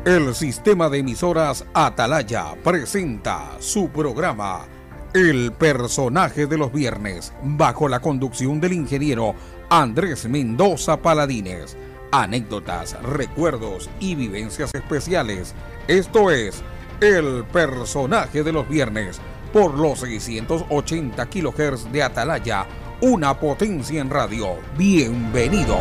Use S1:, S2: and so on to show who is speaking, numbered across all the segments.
S1: El sistema de emisoras Atalaya presenta su programa El Personaje de los Viernes, bajo la conducción del ingeniero Andrés Mendoza Paladines. Anécdotas, recuerdos y vivencias especiales. Esto es El Personaje de los Viernes, por los 680 kHz de Atalaya, una potencia en radio. Bienvenidos.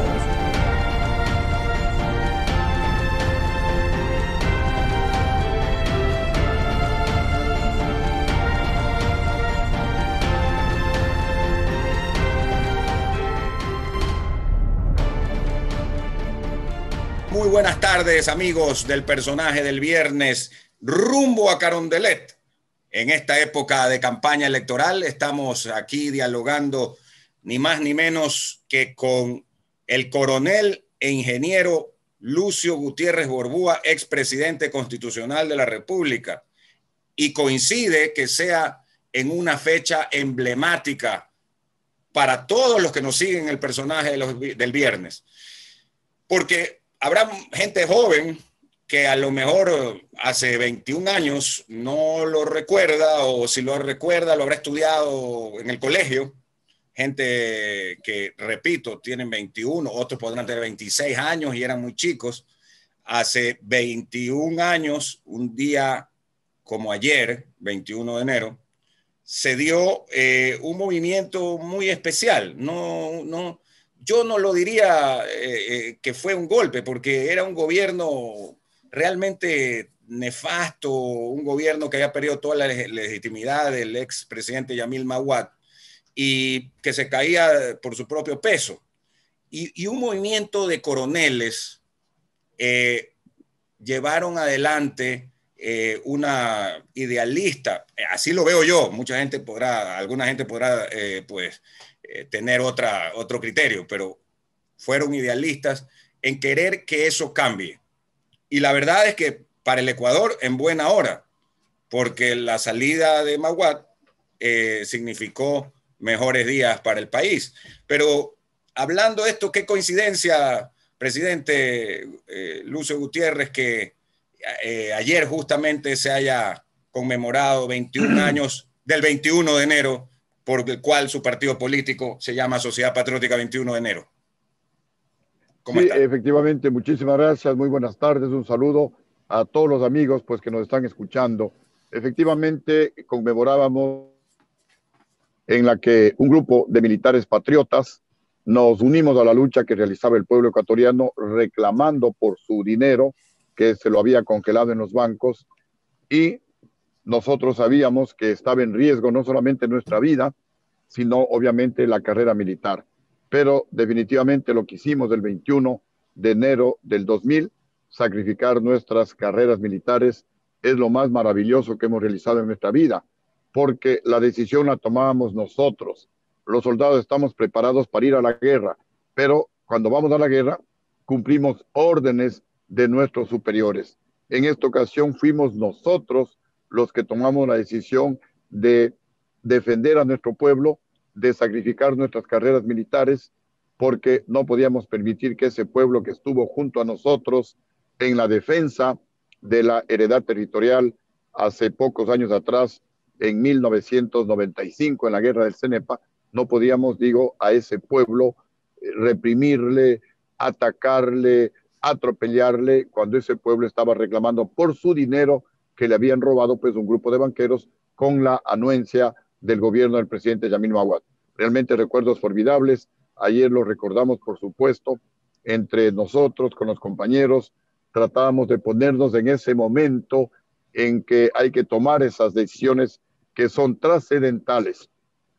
S2: Muy buenas tardes, amigos del Personaje del Viernes, rumbo a Carondelet. En esta época de campaña electoral estamos aquí dialogando ni más ni menos que con el coronel e ingeniero Lucio Gutiérrez Borbúa, expresidente constitucional de la República. Y coincide que sea en una fecha emblemática para todos los que nos siguen el Personaje del Viernes. Porque habrá gente joven que a lo mejor hace 21 años no lo recuerda, o si lo recuerda lo habrá estudiado en el colegio. Gente que, repito, tienen 21, otros podrán tener 26 años y eran muy chicos. Hace 21 años, un día como ayer, 21 de enero, se dio un movimiento muy especial. Yo no lo diría que fue un golpe, porque era un gobierno realmente nefasto, un gobierno que había perdido toda la legitimidad del expresidente Yamil Maguad y que se caía por su propio peso. Y un movimiento de coroneles llevaron adelante una idealista, así lo veo yo, alguna gente podrá tener otro criterio, pero fueron idealistas en querer que eso cambie. Y la verdad es que para el Ecuador en buena hora, porque la salida de Maguad significó mejores días para el país. Pero hablando de esto, qué coincidencia, presidente Lucio Gutiérrez, que ayer justamente se haya conmemorado 21 años del 21 de enero, por el cual su partido político se llama Sociedad Patriótica 21 de enero. ¿Cómo
S3: Sí,
S2: está?
S3: efectivamente, muchísimas gracias, muy buenas tardes, un saludo a todos los amigos pues, que nos están escuchando. Efectivamente, conmemorábamos en la que un grupo de militares patriotas nos unimos a la lucha que realizaba el pueblo ecuatoriano reclamando por su dinero que se lo había congelado en los bancos, y nosotros sabíamos que estaba en riesgo no solamente nuestra vida, sino obviamente la carrera militar. Pero definitivamente lo que hicimos el 21 de enero del 2000, sacrificar nuestras carreras militares, es lo más maravilloso que hemos realizado en nuestra vida, porque la decisión la tomábamos nosotros. Los soldados estamos preparados para ir a la guerra, pero cuando vamos a la guerra cumplimos órdenes de nuestros superiores. En esta ocasión fuimos nosotros los que tomamos la decisión de defender a nuestro pueblo, de sacrificar nuestras carreras militares, porque no podíamos permitir que ese pueblo que estuvo junto a nosotros en la defensa de la heredad territorial hace pocos años atrás, en 1995, en la guerra del Cenepa, no podíamos, a ese pueblo reprimirle, atacarle, atropellarle, cuando ese pueblo estaba reclamando por su dinero que le habían robado pues un grupo de banqueros con la anuencia del gobierno del presidente Yamil Maguad. Realmente recuerdos formidables. Ayer los recordamos, por supuesto, entre nosotros, con los compañeros. Tratábamos de ponernos en ese momento en que hay que tomar esas decisiones que son trascendentales,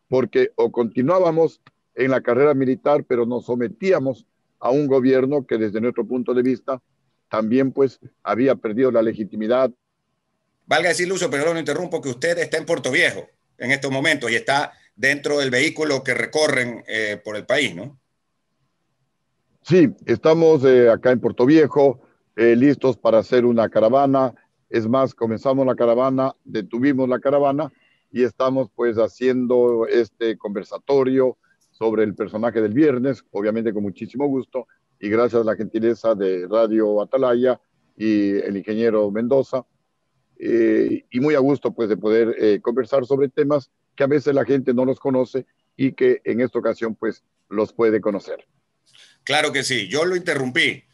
S3: porque o continuábamos en la carrera militar, pero nos sometíamos a un gobierno que desde nuestro punto de vista también pues había perdido la legitimidad.
S2: Valga decir, Lucio, perdón, lo interrumpo, que usted está en Puerto Viejo en estos momentos y está dentro del vehículo que recorren por el país, ¿no?
S3: Sí, estamos acá en Puerto Viejo, listos para hacer una caravana. Es más, comenzamos la caravana, detuvimos la caravana y estamos pues haciendo este conversatorio sobre el personaje del viernes, obviamente con muchísimo gusto, y gracias a la gentileza de Radio Atalaya y el ingeniero Mendoza, y muy a gusto pues de poder conversar sobre temas que a veces la gente no los conoce y que en esta ocasión pues los puede conocer.
S2: Claro que sí, yo lo interrumpí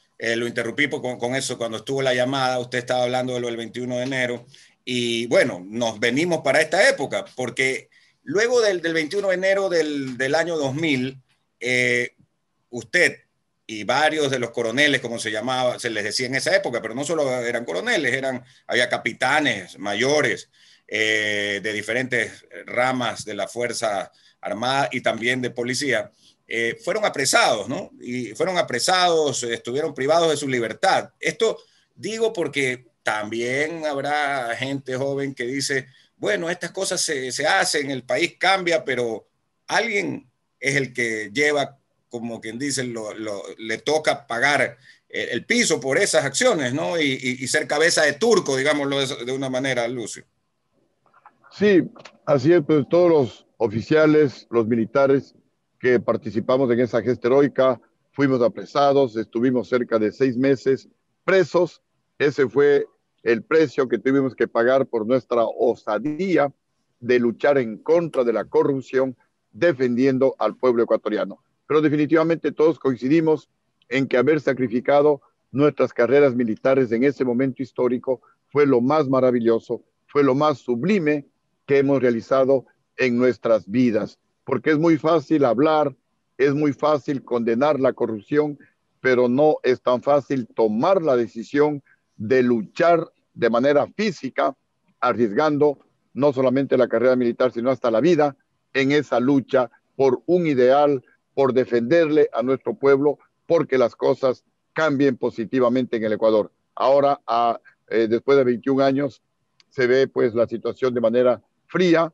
S2: con eso cuando estuvo la llamada, usted estaba hablando de lo del 21 de enero y bueno, nos venimos para esta época porque luego del 21 de enero del año 2000, usted y varios de los coroneles, como se llamaba, se les decía en esa época, pero no solo eran coroneles, había capitanes, mayores de diferentes ramas de la Fuerza Armada y también de policía, fueron apresados, ¿no? Y fueron apresados, estuvieron privados de su libertad. Esto digo porque también habrá gente joven que dice, bueno, estas cosas se hacen, el país cambia, pero alguien es el que lleva, como quien dice, le toca pagar el piso por esas acciones, ¿no? Y ser cabeza de turco, digámoslo de una manera, Lucio.
S3: Sí, así es, pues todos los oficiales, los militares que participamos en esa gesta heroica, fuimos apresados, estuvimos cerca de 6 meses presos. Ese fue el precio que tuvimos que pagar por nuestra osadía de luchar en contra de la corrupción, defendiendo al pueblo ecuatoriano. Pero definitivamente todos coincidimos en que haber sacrificado nuestras carreras militares en ese momento histórico fue lo más maravilloso, fue lo más sublime que hemos realizado en nuestras vidas, porque es muy fácil hablar, es muy fácil condenar la corrupción, pero no es tan fácil tomar la decisión de luchar de manera física, arriesgando no solamente la carrera militar, sino hasta la vida en esa lucha por un ideal, por defenderle a nuestro pueblo, porque las cosas cambien positivamente en el Ecuador. Ahora, después de 21 años, se ve pues la situación de manera fría,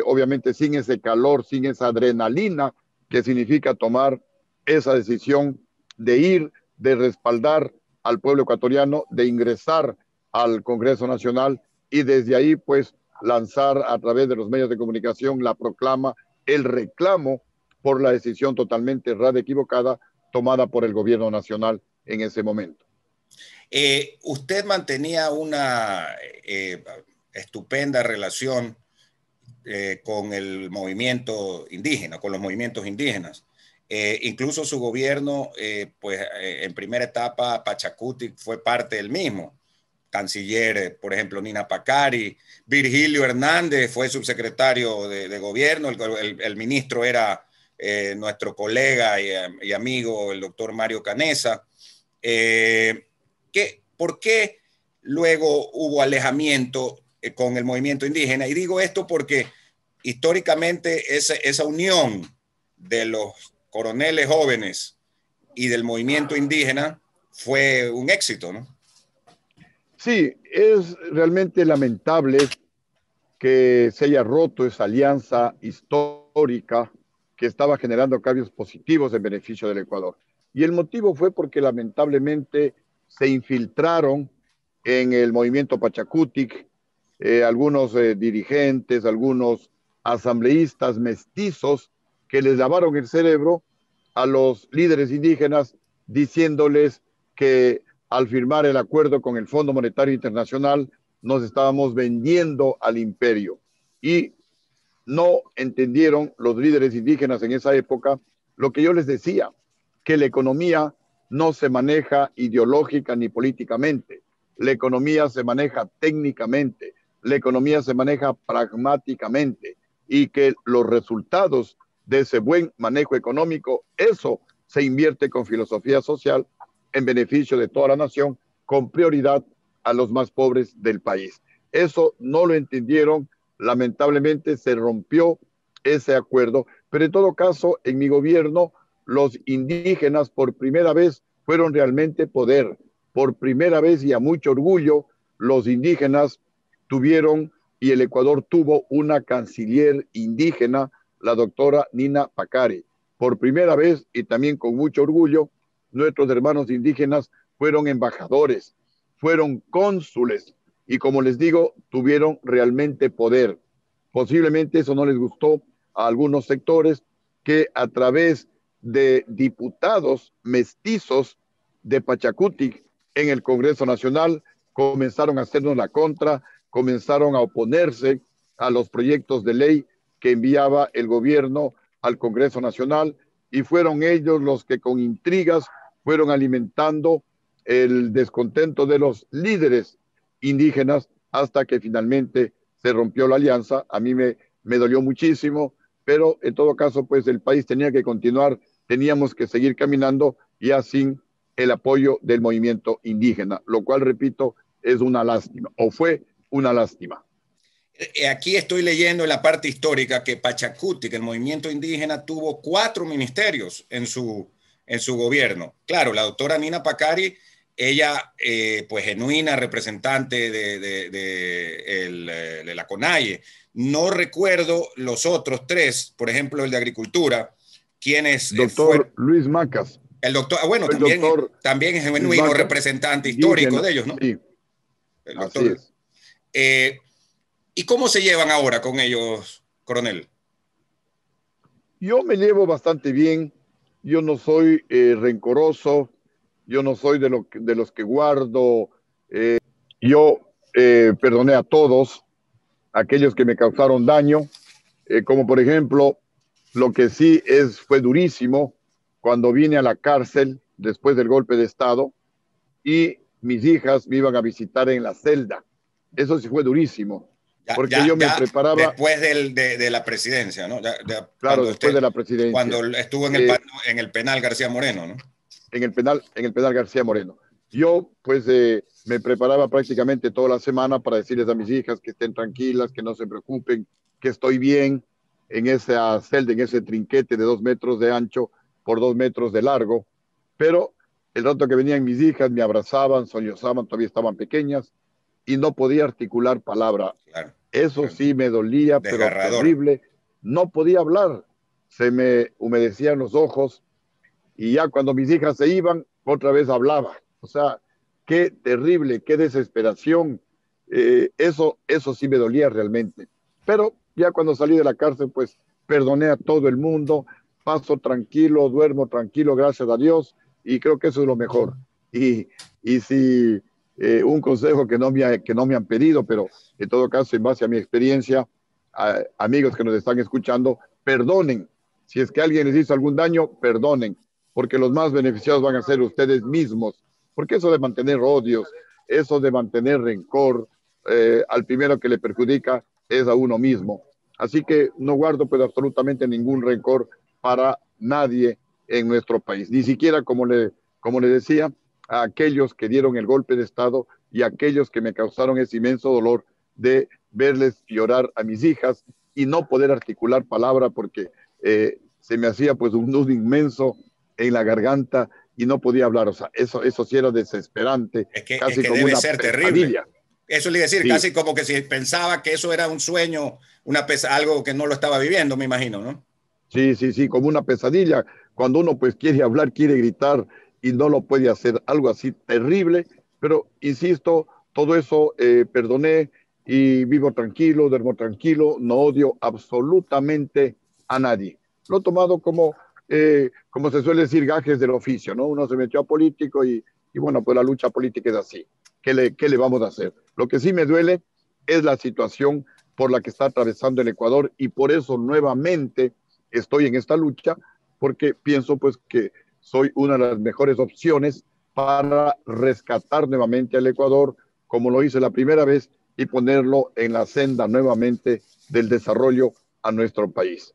S3: obviamente sin ese calor, sin esa adrenalina que significa tomar esa decisión de ir, de respaldar al pueblo ecuatoriano, de ingresar al Congreso Nacional y desde ahí pues lanzar a través de los medios de comunicación la proclama, el reclamo por la decisión totalmente errada, equivocada, tomada por el gobierno nacional en ese momento.
S2: Usted mantenía una estupenda relación con el movimiento indígena, con los movimientos indígenas. Incluso su gobierno, en primera etapa, Pachacuti fue parte del mismo. Canciller, por ejemplo, Nina Pacari, Virgilio Hernández fue subsecretario de gobierno, el ministro era nuestro colega y amigo, el doctor Mario Canesa. ¿Por qué luego hubo alejamiento con el movimiento indígena? Y digo esto porque históricamente esa unión de los coroneles jóvenes y del movimiento indígena fue un éxito, ¿no?
S3: Sí, es realmente lamentable que se haya roto esa alianza histórica que estaba generando cambios positivos en beneficio del Ecuador. Y el motivo fue porque lamentablemente se infiltraron en el movimiento Pachacutic algunos dirigentes, algunos asambleístas mestizos que les lavaron el cerebro a los líderes indígenas diciéndoles que al firmar el acuerdo con el Fondo Monetario Internacional nos estábamos vendiendo al imperio. Y no entendieron los líderes indígenas en esa época lo que yo les decía, que la economía no se maneja ideológica ni políticamente, la economía se maneja técnicamente, la economía se maneja pragmáticamente y que los resultados de ese buen manejo económico, eso se invierte con filosofía social en beneficio de toda la nación, con prioridad a los más pobres del país. Eso no lo entendieron, lamentablemente se rompió ese acuerdo, pero en todo caso, en mi gobierno, los indígenas por primera vez fueron realmente poder. Por primera vez y a mucho orgullo, los indígenas tuvieron y el Ecuador tuvo una canciller indígena, la doctora Nina Pacari. Por primera vez y también con mucho orgullo, nuestros hermanos indígenas fueron embajadores, fueron cónsules y como les digo, tuvieron realmente poder. Posiblemente eso no les gustó a algunos sectores que a través de diputados mestizos de Pachacutic en el Congreso Nacional, comenzaron a hacernos la contra, comenzaron a oponerse a los proyectos de ley que enviaba el gobierno al Congreso Nacional, y fueron ellos los que con intrigas fueron alimentando el descontento de los líderes indígenas hasta que finalmente se rompió la alianza. A mí me dolió muchísimo, pero en todo caso, pues el país tenía que continuar, teníamos que seguir caminando ya sin el apoyo del movimiento indígena, lo cual, repito, es una lástima, o fue una lástima.
S2: Aquí estoy leyendo en la parte histórica que Pachacuti, que el movimiento indígena, tuvo 4 ministerios en su gobierno. Claro, la doctora Nina Pacari, ella, pues genuina representante de la CONAIE. No recuerdo los otros 3, por ejemplo, el de Agricultura, quienes
S3: doctor Luis Macas.
S2: El doctor, bueno, también es genuino representante histórico de ellos, ¿no?
S3: Sí,
S2: el doctor. Así es. ¿Y cómo se llevan ahora con ellos, coronel?
S3: Yo me llevo bastante bien. Yo no soy rencoroso. Yo no soy de los que guardo. Yo perdoné a todos, aquellos que me causaron daño, como por ejemplo, lo que sí fue durísimo cuando vine a la cárcel después del golpe de Estado y mis hijas me iban a visitar en la celda. Eso sí fue durísimo. Porque yo me preparaba.
S2: Después de la presidencia, ¿no?
S3: Claro, después de la presidencia.
S2: Cuando estuvo en el penal García Moreno, ¿no?
S3: En el penal García Moreno. Yo, pues, me preparaba prácticamente toda la semana para decirles a mis hijas que estén tranquilas, que no se preocupen, que estoy bien en esa celda, en ese trinquete de 2 metros de ancho por 2 metros de largo. Pero el rato que venían mis hijas, me abrazaban, sollozaban, todavía estaban pequeñas, y no podía articular palabra.
S2: Claro,
S3: eso sí me dolía, pero terrible. No podía hablar, se me humedecían los ojos, y ya cuando mis hijas se iban, otra vez hablaba. O sea, qué terrible, qué desesperación. Eso sí me dolía realmente. Pero ya cuando salí de la cárcel, pues perdoné a todo el mundo, paso tranquilo, duermo tranquilo, gracias a Dios, y creo que eso es lo mejor. Y si un consejo que no me han pedido, pero en todo caso, en base a mi experiencia, amigos que nos están escuchando, perdonen. Si es que alguien les hizo algún daño, perdonen, porque los más beneficiados van a ser ustedes mismos. Porque eso de mantener odios, eso de mantener rencor, al primero que le perjudica es a uno mismo. Así que no guardo pues absolutamente ningún rencor para nadie en nuestro país, ni siquiera, como le decía, a aquellos que dieron el golpe de Estado y a aquellos que me causaron ese inmenso dolor de verles llorar a mis hijas y no poder articular palabra porque se me hacía pues un nudo inmenso en la garganta y no podía hablar. O sea, eso sí era desesperante, casi como
S2: debe
S3: una
S2: ser
S3: pesadilla.
S2: Terrible. Eso le iba a decir, sí. Casi como que si pensaba que eso era un sueño, algo que no lo estaba viviendo, me imagino, ¿no?
S3: Sí, como una pesadilla. Cuando uno pues quiere hablar, quiere gritar y no lo puede hacer, algo así terrible. Pero insisto, todo eso perdoné y vivo tranquilo, duermo tranquilo, no odio absolutamente a nadie. Lo he tomado como se suele decir, gajes del oficio, ¿no? Uno se metió a político y bueno, pues la lucha política es así. ¿Qué le vamos a hacer? Lo que sí me duele es la situación por la que está atravesando el Ecuador y por eso nuevamente estoy en esta lucha, porque pienso pues que soy una de las mejores opciones para rescatar nuevamente al Ecuador, como lo hice la primera vez, y ponerlo en la senda nuevamente del desarrollo a nuestro país.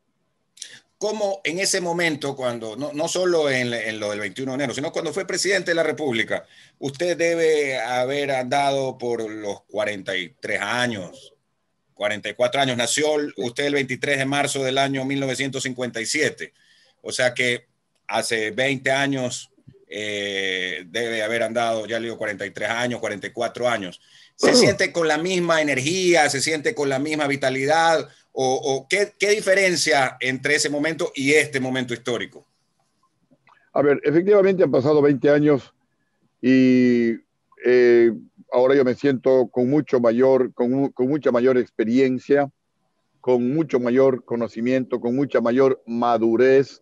S2: ¿Cómo en ese momento, cuando no solo en lo del 21 de enero, sino cuando fue presidente de la República, usted debe haber andado por los 43 años, 44 años, nació usted el 23 de marzo del año 1957, o sea que hace 20 años debe haber andado, ya le digo 43 años, 44 años. ¿Se siente con la misma energía, se siente con la misma vitalidad? ¿O qué diferencia entre ese momento y este momento histórico?
S3: A ver, efectivamente han pasado 20 años y ahora yo me siento con mucha mayor experiencia, con mucho mayor conocimiento, con mucha mayor madurez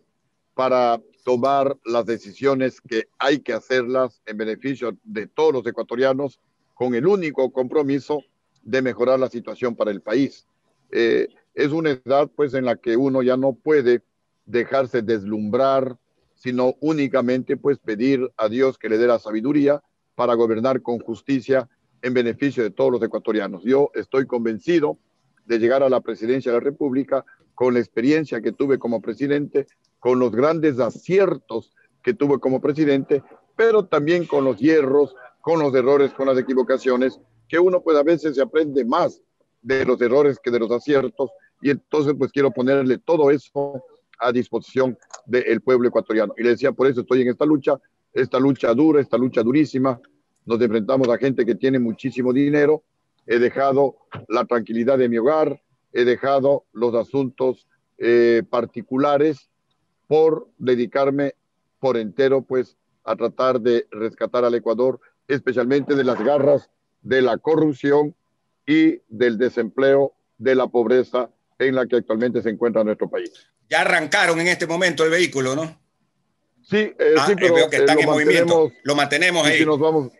S3: para tomar las decisiones que hay que hacerlas en beneficio de todos los ecuatorianos, con el único compromiso de mejorar la situación para el país. Es una edad pues en la que uno ya no puede dejarse deslumbrar, sino únicamente pues pedir a Dios que le dé la sabiduría para gobernar con justicia en beneficio de todos los ecuatorianos. Yo estoy convencido de llegar a la presidencia de la República con la experiencia que tuve como presidente, con los grandes aciertos que tuve como presidente, pero también con los hierros, con los errores, con las equivocaciones, que uno pues a veces se aprende más de los errores que de los aciertos, y entonces pues quiero ponerle todo eso a disposición del pueblo ecuatoriano. Y le decía, por eso estoy en esta lucha dura, esta lucha durísima. Nos enfrentamos a gente que tiene muchísimo dinero. He dejado la tranquilidad de mi hogar, he dejado los asuntos particulares por dedicarme por entero pues a tratar de rescatar al Ecuador, especialmente de las garras de la corrupción y del desempleo, de la pobreza en la que actualmente se encuentra nuestro país.
S2: Ya arrancaron en este momento el vehículo, ¿no?
S3: Sí, sí, pero
S2: veo que están en movimiento. Lo mantenemos ahí.
S3: Sí, nos vamos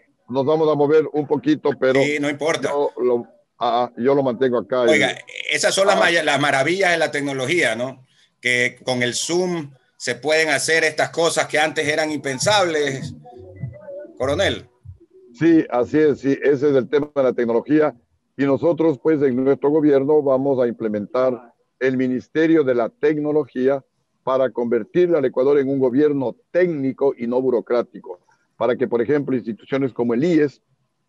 S3: a mover un poquito, pero
S2: sí, no importa.
S3: Yo lo mantengo acá.
S2: Oiga, esas son las maravillas de la tecnología, ¿no? Que con el Zoom se pueden hacer estas cosas que antes eran impensables, coronel.
S3: Sí, así es, sí, ese es el tema de la tecnología, y nosotros pues en nuestro gobierno vamos a implementar el Ministerio de la Tecnología para convertir al Ecuador en un gobierno técnico y no burocrático, para que, por ejemplo, instituciones como el IES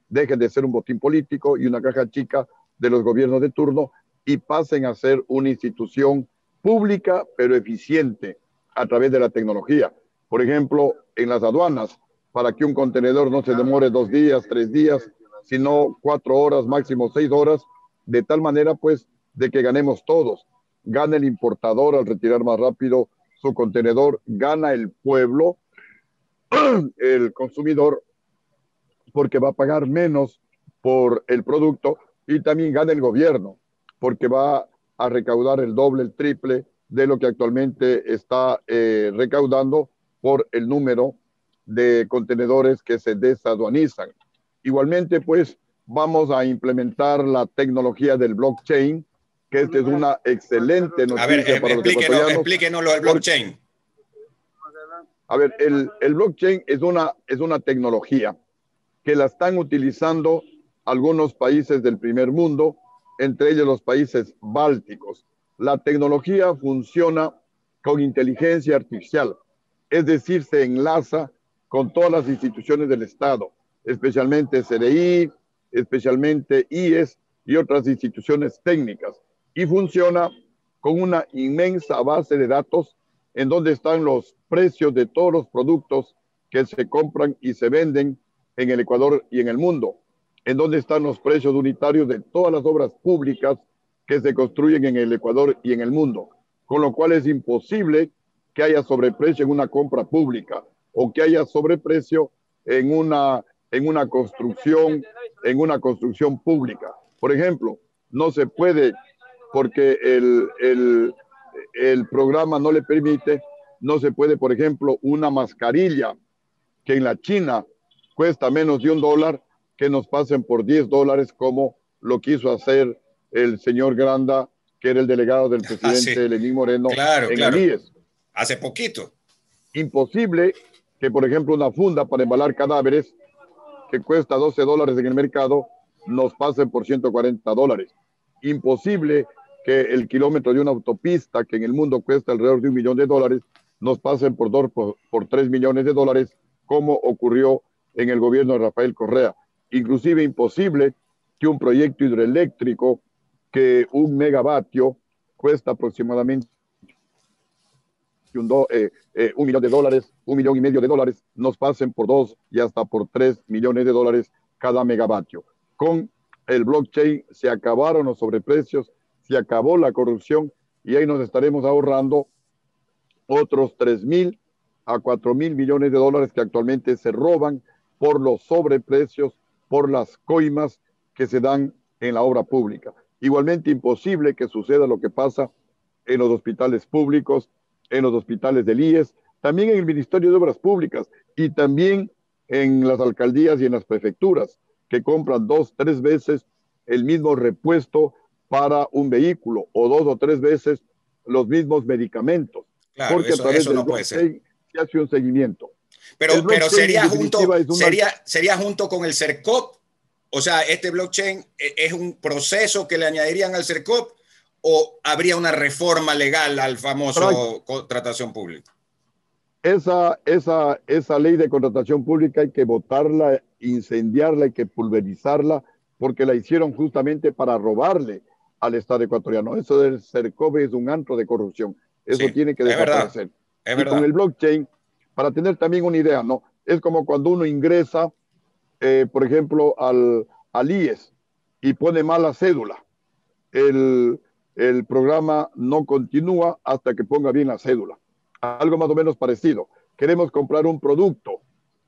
S3: dejen de ser un botín político y una caja chica de los gobiernos de turno y pasen a ser una institución pública pero eficiente a través de la tecnología. Por ejemplo, en las aduanas, para que un contenedor no se demore 2 días, 3 días, sino 4 horas, máximo 6 horas, de tal manera pues de que ganemos todos. Gana el importador al retirar más rápido su contenedor, gana el pueblo, el consumidor, porque va a pagar menos por el producto, y también gana el gobierno, porque va a recaudar el doble, el triple de lo que actualmente está recaudando por el número de contenedores que se desaduanizan. Igualmente, pues, vamos a implementar la tecnología del blockchain, que esta es una excelente noticia.
S2: A ver,
S3: para los ecuatorianos.
S2: Explíquenos lo del blockchain.
S3: A ver, el blockchain es una tecnología que la están utilizando algunos países del primer mundo, entre ellos los países bálticos. La tecnología funciona con inteligencia artificial, es decir, se enlaza con todas las instituciones del Estado, especialmente CDI, especialmente IES y otras instituciones técnicas, y funciona con una inmensa base de datos en donde están los precios de todos los productos que se compran y se venden en el Ecuador y en el mundo, en donde están los precios unitarios de todas las obras públicas que se construyen en el Ecuador y en el mundo, con lo cual es imposible que haya sobreprecio en una compra pública o que haya sobreprecio en una construcción pública. Por ejemplo, no se puede, porque el programa no le permite, no se puede, por ejemplo, una mascarilla que en la China cuesta menos de $1, que nos pasen por $10, como lo quiso hacer el señor Granda, que era el delegado del presidente Lenín Moreno en el IES.
S2: Hace poquito.
S3: Imposible que, por ejemplo, una funda para embalar cadáveres que cuesta $12 en el mercado nos pasen por $140. Imposible que el kilómetro de una autopista que en el mundo cuesta alrededor de $1 millón nos pasen por $3 millones, como ocurrió en el gobierno de Rafael Correa. Inclusive imposible que un proyecto hidroeléctrico, que 1 megavatio cuesta aproximadamente $1 millón, $1,5 millones, nos pasen por 2 y hasta por $3 millones cada megavatio. Con el blockchain se acabaron los sobreprecios, se acabó la corrupción, y ahí nos estaremos ahorrando otros 3,000 a 4,000 millones de dólares que actualmente se roban por los sobreprecios, por las coimas que se dan en la obra pública. Igualmente imposible que suceda lo que pasa en los hospitales públicos, en los hospitales del IES, también en el Ministerio de Obras Públicas y también en las alcaldías y en las prefecturas, que compran 2, 3 veces el mismo repuesto para un vehículo o 2 o 3 veces los mismos medicamentos,
S2: Claro,
S3: porque a través
S2: eso
S3: del
S2: no puede ser.
S3: blockchain se hace un seguimiento. El
S2: Pero
S3: blockchain, en definitiva, es una...
S2: sería junto con el CERCOP. O sea, este blockchain es un proceso que le añadirían al CERCOP, o habría una reforma legal al famoso contratación pública.
S3: Esa ley de contratación pública hay que botarla, incendiarla, hay que pulverizarla, porque la hicieron justamente para robarle al Estado ecuatoriano. Eso del CERCOP es un antro de corrupción. Eso
S2: Sí,
S3: tiene que
S2: es verdad,
S3: desaparecer.
S2: es
S3: Y con
S2: verdad.
S3: el blockchain, para tener también una idea, ¿no? Es como cuando uno ingresa, por ejemplo, al IES y pone mala cédula. El, el programa no continúa hasta que ponga bien la cédula. Algo más o menos parecido. Queremos comprar un producto.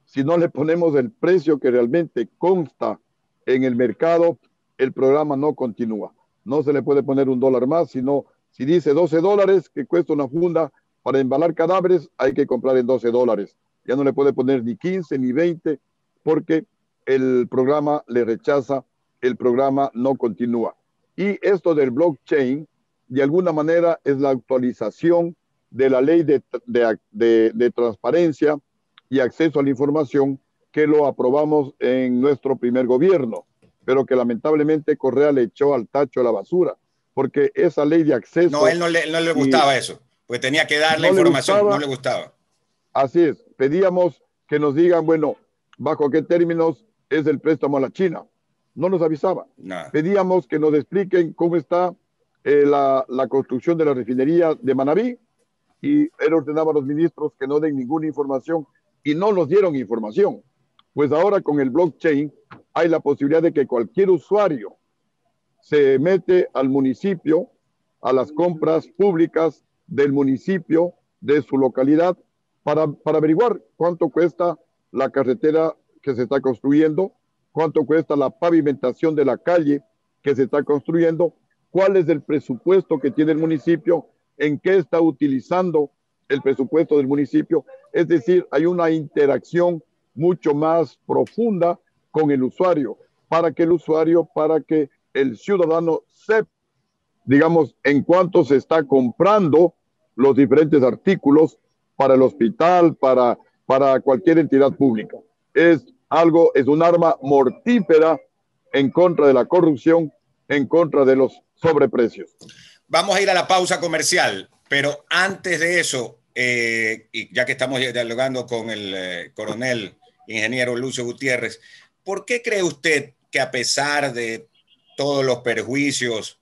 S3: Si no le ponemos el precio que realmente consta en el mercado, el programa no continúa. No se le puede poner $1 más, sino si dice $12 que cuesta una funda para embalar cadáveres, hay que comprar en $12. Ya no le puede poner ni 15 ni 20 porque el programa le rechaza, el programa no continúa. Y esto del blockchain, de alguna manera, es la actualización de la ley de transparencia y acceso a la información que lo aprobamos en nuestro primer gobierno, pero que lamentablemente Correa le echó al tacho a la basura, porque esa ley de
S2: No,
S3: acceso
S2: no le gustaba eso, pues tenía que dar la
S3: no le
S2: información, no
S3: gustaba.
S2: le gustaba.
S3: Así es, pedíamos que nos digan, bueno, bajo qué términos es el préstamo a la China. No nos avisaba.
S2: Nada.
S3: Pedíamos que nos expliquen cómo está la construcción de la refinería de Manabí, y él ordenaba a los ministros que no den ninguna información y no nos dieron información. Pues ahora con el blockchain hay la posibilidad de que cualquier usuario se mete al municipio, a las compras públicas del municipio, de su localidad, para averiguar cuánto cuesta la carretera que se está construyendo, cuánto cuesta la pavimentación de la calle que se está construyendo, cuál es el presupuesto que tiene el municipio, en qué está utilizando el presupuesto del municipio. Es decir, hay una interacción mucho más profunda con el usuario, para que el ciudadano sepa, digamos, en cuánto se está comprando los diferentes artículos para el hospital, para cualquier entidad pública. Es un arma mortífera en contra de la corrupción, en contra de los sobreprecios.
S2: Vamos a ir a la pausa comercial, pero antes de eso, y ya que estamos dialogando con el coronel ingeniero Lucio Gutiérrez, ¿por qué cree usted que a pesar de todos los perjuicios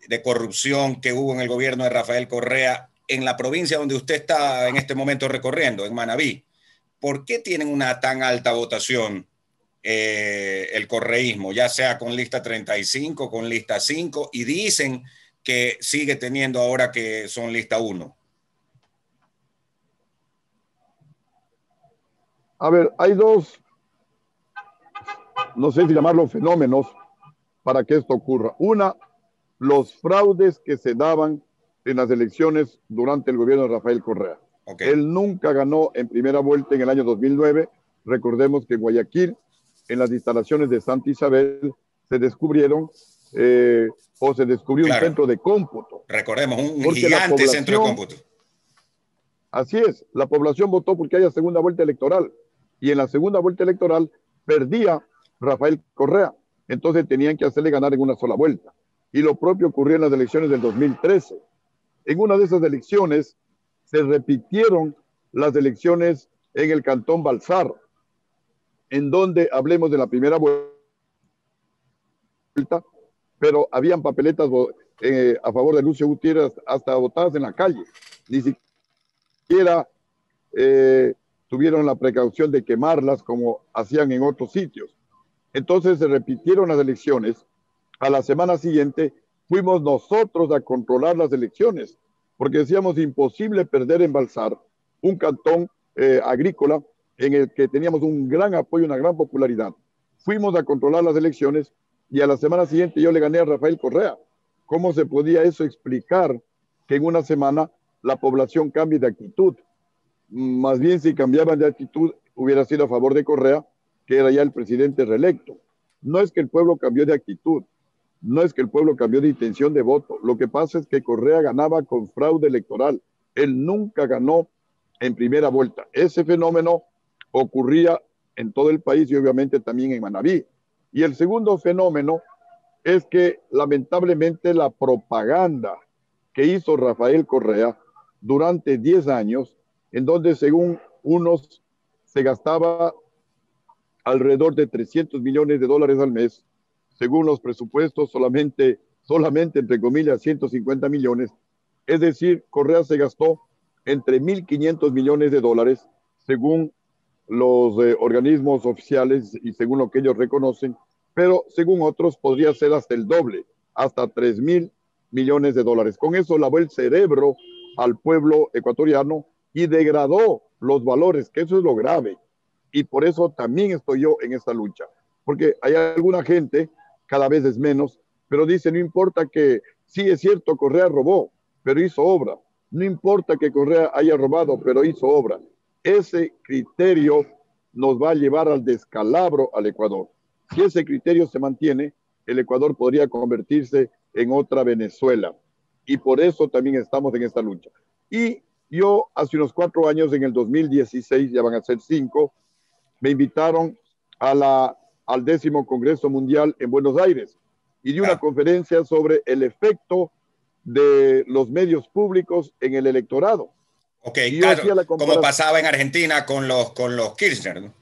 S2: de corrupción que hubo en el gobierno de Rafael Correa, en la provincia donde usted está en este momento recorriendo, en Manabí, ¿por qué tienen una tan alta votación el correísmo, ya sea con lista 35, con lista 5, y dicen que sigue teniendo ahora que son lista 1?
S3: A ver, hay dos, no sé si llamarlos fenómenos para que esto ocurra. Una, los fraudes que se daban en las elecciones durante el gobierno de Rafael Correa. Okay. Él nunca ganó en primera vuelta en el año 2009. Recordemos que en Guayaquil, en las instalaciones de Santa Isabel, se descubrieron se descubrió un centro de cómputo.
S2: Recordemos, un gigante centro de cómputo.
S3: Así es, la población votó porque haya segunda vuelta electoral, y en la segunda vuelta electoral perdía Rafael Correa, entonces tenían que hacerle ganar en una sola vuelta. Y lo propio ocurrió en las elecciones del 2013. En una de esas elecciones se repitieron las elecciones en el cantón Balsar, en donde hablemos de la primera vuelta, pero habían papeletas a favor de Lucio Gutiérrez hasta votadas en la calle. Ni siquiera tuvieron la precaución de quemarlas como hacían en otros sitios. Entonces se repitieron las elecciones. A la semana siguiente fuimos nosotros a controlar las elecciones, porque decíamos imposible perder en Balsar, un cantón agrícola en el que teníamos un gran apoyo, una gran popularidad. Fuimos a controlar las elecciones y a la semana siguiente yo le gané a Rafael Correa. ¿Cómo se podía eso explicar que en una semana la población cambie de actitud? Más bien, si cambiaban de actitud, hubiera sido a favor de Correa, que era ya el presidente reelecto. No es que el pueblo cambió de actitud, no es que el pueblo cambió de intención de voto. Lo que pasa es que Correa ganaba con fraude electoral. Él nunca ganó en primera vuelta. Ese fenómeno ocurría en todo el país y obviamente también en Manabí. Y el segundo fenómeno es que lamentablemente la propaganda que hizo Rafael Correa durante 10 años, en donde según unos se gastaba alrededor de $300 millones al mes, según los presupuestos solamente entre comillas 150 millones, es decir, Correa se gastó entre $1.500 millones según los organismos oficiales y según lo que ellos reconocen, pero según otros podría ser hasta el doble, hasta $3.000 millones. Con eso lavó el cerebro al pueblo ecuatoriano y degradó los valores, que eso es lo grave. Y por eso también estoy yo en esta lucha, porque hay alguna gente, cada vez es menos, pero dice, no importa que, sí es cierto, Correa robó, pero hizo obra. No importa que Correa haya robado, pero hizo obra. Ese criterio nos va a llevar al descalabro al Ecuador. Si ese criterio se mantiene, el Ecuador podría convertirse en otra Venezuela. Y por eso también estamos en esta lucha. Y yo hace unos 4 años, en el 2016, ya van a ser 5, me invitaron al 10º Congreso Mundial en Buenos Aires y di una conferencia sobre el efecto de los medios públicos en el electorado.
S2: Ok, claro, como pasaba en Argentina con los Kirchner, ¿no?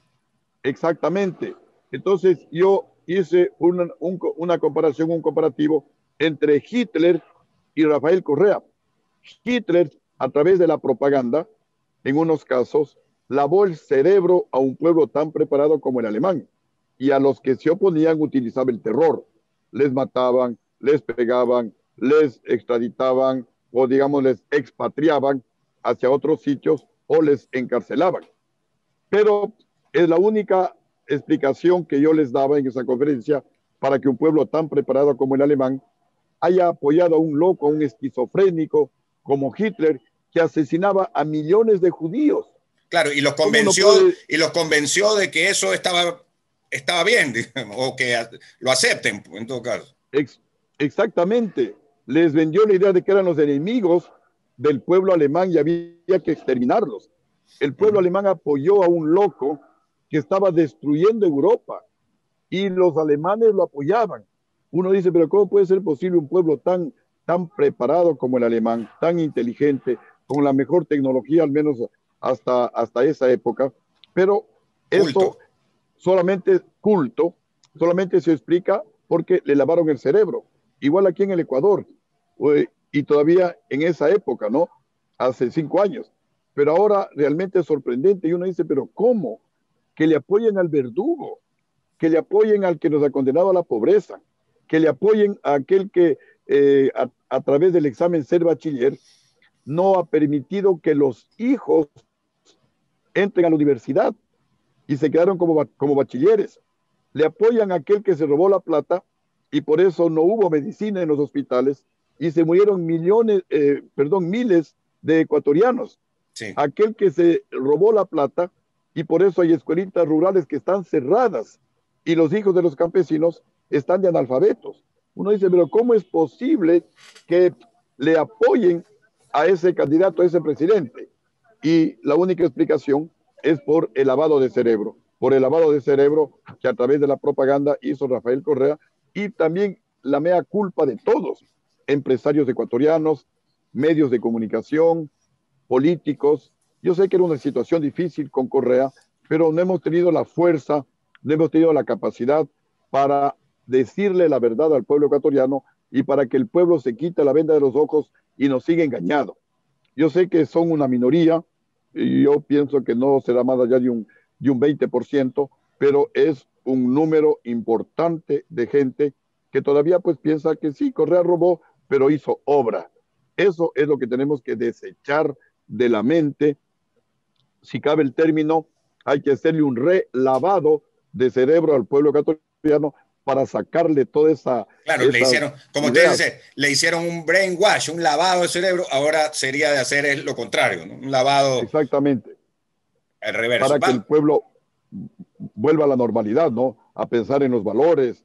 S3: Exactamente. Entonces yo hice una comparación, un comparativo entre Hitler y Rafael Correa. Hitler, a través de la propaganda, en unos casos, lavó el cerebro a un pueblo tan preparado como el alemán, y a los que se oponían utilizaba el terror. Les mataban, les pegaban, les extraditaban o digamos les expatriaban hacia otros sitios o les encarcelaban. Pero es la única explicación que yo les daba en esa conferencia para que un pueblo tan preparado como el alemán haya apoyado a un loco, a un esquizofrénico como Hitler, que asesinaba a millones de judíos.
S2: Claro, y los convenció de que eso estaba bien, digamos, o que lo acepten, en todo caso.
S3: Exactamente. Les vendió la idea de que eran los enemigos del pueblo alemán y había que exterminarlos. El pueblo alemán apoyó a un loco que estaba destruyendo Europa y los alemanes lo apoyaban. Uno dice, pero ¿cómo puede ser posible un pueblo tan preparado como el alemán, tan inteligente, con la mejor tecnología, al menos hasta esa época? Pero eso solamente se explica porque le lavaron el cerebro. Igual aquí en el Ecuador, y todavía en esa época, ¿no? Hace 5 años. Pero ahora realmente es sorprendente y uno dice, pero ¿cómo? Que le apoyen al verdugo, que le apoyen al que nos ha condenado a la pobreza, que le apoyen a aquel que a través del examen ser bachiller no ha permitido que los hijos entren a la universidad y se quedaron como bachilleres. Le apoyan a aquel que se robó la plata y por eso no hubo medicina en los hospitales y se murieron miles de ecuatorianos. Sí. Aquel que se robó la plata y por eso hay escuelitas rurales que están cerradas y los hijos de los campesinos están de analfabetos. Uno dice, pero ¿cómo es posible que le apoyen a ese candidato, a ese presidente? Y la única explicación es por el lavado de cerebro, que a través de la propaganda hizo Rafael Correa, y también la mea culpa de todos, empresarios ecuatorianos, medios de comunicación, políticos. Yo sé que era una situación difícil con Correa, pero no hemos tenido la fuerza, no hemos tenido la capacidad para decirle la verdad al pueblo ecuatoriano y para que el pueblo se quite la venda de los ojos y nos siga engañado. Yo sé que son una minoría, y yo pienso que no será más allá de un 20%, pero es un número importante de gente que todavía pues piensa que sí, Correa robó, pero hizo obra. Eso es lo que tenemos que desechar de la mente. Si cabe el término, hay que hacerle un relavado de cerebro al pueblo ecuatoriano para sacarle toda esa...
S2: Claro, le hicieron, como usted dice, le hicieron un brainwash, un lavado de cerebro. Ahora sería de hacer lo contrario, ¿no? Un lavado...
S3: Exactamente.
S2: el reverso.
S3: para que el pueblo vuelva a la normalidad, ¿no? A pensar en los valores,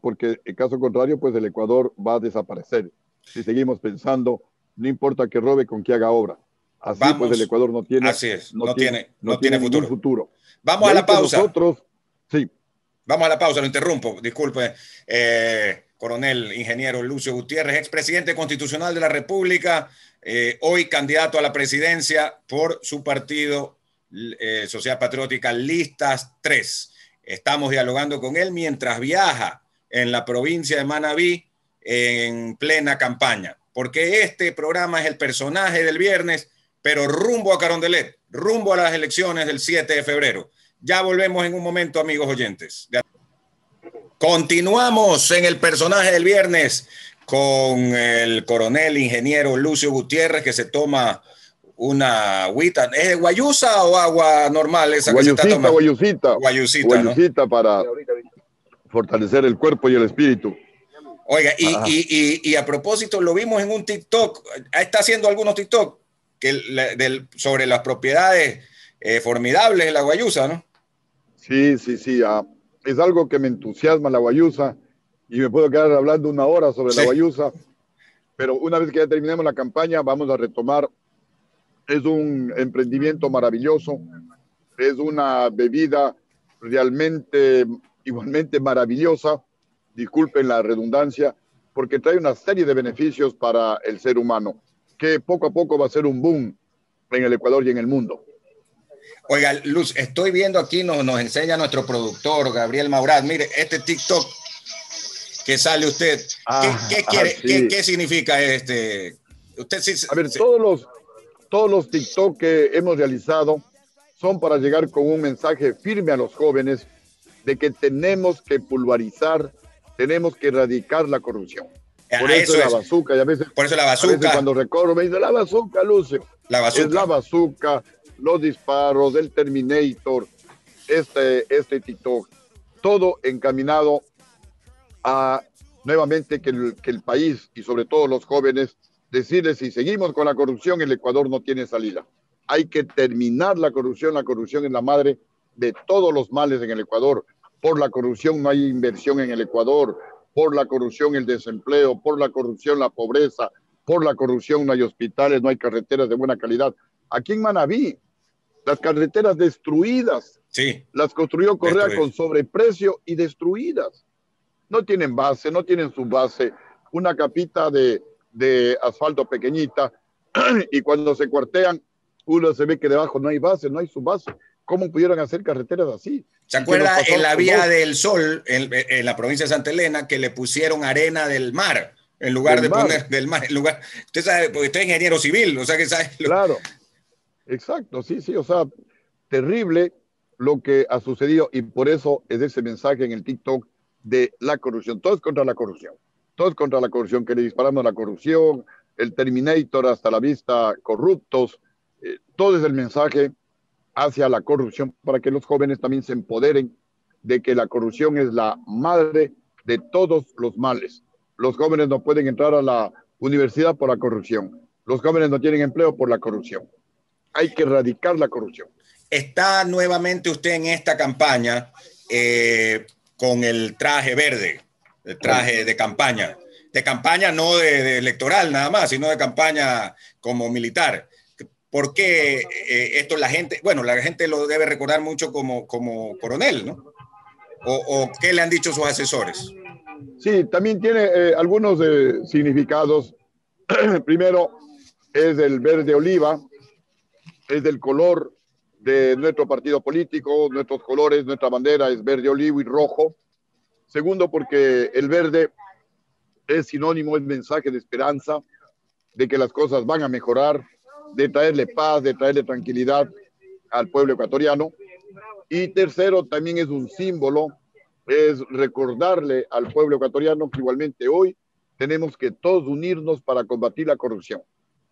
S3: porque en caso contrario, pues el Ecuador va a desaparecer. Si seguimos pensando, no importa que robe con que haga obra. Así pues el
S2: Vamos,
S3: Ecuador no tiene,
S2: así es,
S3: no tiene, no
S2: no tiene
S3: tiene ningún
S2: futuro.
S3: futuro.
S2: Vamos
S3: De
S2: a
S3: ahí
S2: la
S3: que
S2: pausa.
S3: nosotros, sí.
S2: Vamos a la pausa, lo interrumpo. Disculpe, coronel ingeniero Lucio Gutiérrez, expresidente constitucional de la República, hoy candidato a la presidencia por su partido Sociedad Patriótica Listas 3. Estamos dialogando con él mientras viaja en la provincia de Manabí en plena campaña, porque este programa es el personaje del viernes, pero rumbo a Carondelet, rumbo a las elecciones del 7 de febrero. Ya volvemos en un momento, amigos oyentes. Continuamos en el personaje del viernes con el coronel ingeniero Lucio Gutiérrez, que se toma una agüita. ¿Es de guayusa o agua normal esa que se está tomando? Guayusita, ¿no?
S3: Guayusita para fortalecer el cuerpo y el espíritu.
S2: Oiga, y a propósito, lo vimos en un TikTok, está haciendo algunos TikTok sobre las propiedades formidables de la guayusa, ¿no?
S3: Sí. Es algo que me entusiasma la guayusa y me puedo quedar hablando una hora sobre la guayusa, pero una vez que ya terminemos la campaña vamos a retomar. Es un emprendimiento maravilloso, es una bebida realmente igualmente maravillosa, disculpen la redundancia, porque trae una serie de beneficios para el ser humano, que poco a poco va a ser un boom en el Ecuador y en el mundo.
S2: Oiga, Luz, estoy viendo aquí, nos enseña nuestro productor, Gabriel Maurat. Mire, este TikTok que sale usted, ¿qué significa este? Usted sí,
S3: a ver, todos los TikTok que hemos realizado son para llegar con un mensaje firme a los jóvenes de que tenemos que pulverizar, tenemos que erradicar la corrupción. Por eso es la bazuca, y a veces,
S2: por eso la bazuca.
S3: A veces cuando recorro me dice la bazuca, Lucio.
S2: La bazuca.
S3: Es la bazuca, los disparos, el Terminator, este TikTok, todo encaminado a nuevamente que el país y sobre todo los jóvenes decirles, si seguimos con la corrupción, el Ecuador no tiene salida. Hay que terminar la corrupción es la madre de todos los males en el Ecuador. Por la corrupción no hay inversión en el Ecuador, por la corrupción el desempleo, por la corrupción la pobreza, por la corrupción no hay hospitales, no hay carreteras de buena calidad. Aquí en Manabí, las carreteras destruidas, las construyó Correa con sobreprecio y destruidas. No tienen base, no tienen subbase, una capita de asfalto pequeñita, y cuando se cuartean, uno se ve que debajo no hay base, no hay subbase. ¿Cómo pudieron hacer carretereras así?
S2: ¿Se acuerda en la Vía del Sol, en la provincia de Santa Elena, que le pusieron arena del mar, en lugar de poner del mar, en lugar, usted sabe, porque usted es ingeniero civil, o sea que sabe.
S3: Claro, exacto, sí, o sea, terrible lo que ha sucedido, y por eso es ese mensaje en el TikTok de la corrupción. Todos contra la corrupción, todos contra la corrupción, que le disparamos a la corrupción, el Terminator hasta la vista, corruptos, todo es el mensaje hacia la corrupción para que los jóvenes también se empoderen de que la corrupción es la madre de todos los males. Los jóvenes no pueden entrar a la universidad por la corrupción. Los jóvenes no tienen empleo por la corrupción. Hay que erradicar la corrupción.
S2: Está nuevamente usted en esta campaña con el traje verde, el traje de campaña no de electoral nada más, sino de campaña como militar. ¿Por qué esto la gente lo debe recordar mucho como coronel, ¿no? ¿O qué le han dicho sus asesores?
S3: Sí, también tiene algunos significados. Primero, es el verde oliva, es del color de nuestro partido político, nuestros colores, nuestra bandera es verde olivo y rojo. Segundo, porque el verde es sinónimo, es mensaje de esperanza, de que las cosas van a mejorar, de traerle paz, de traerle tranquilidad al pueblo ecuatoriano. Y tercero, también es un símbolo, es recordarle al pueblo ecuatoriano que igualmente hoy tenemos que todos unirnos para combatir la corrupción.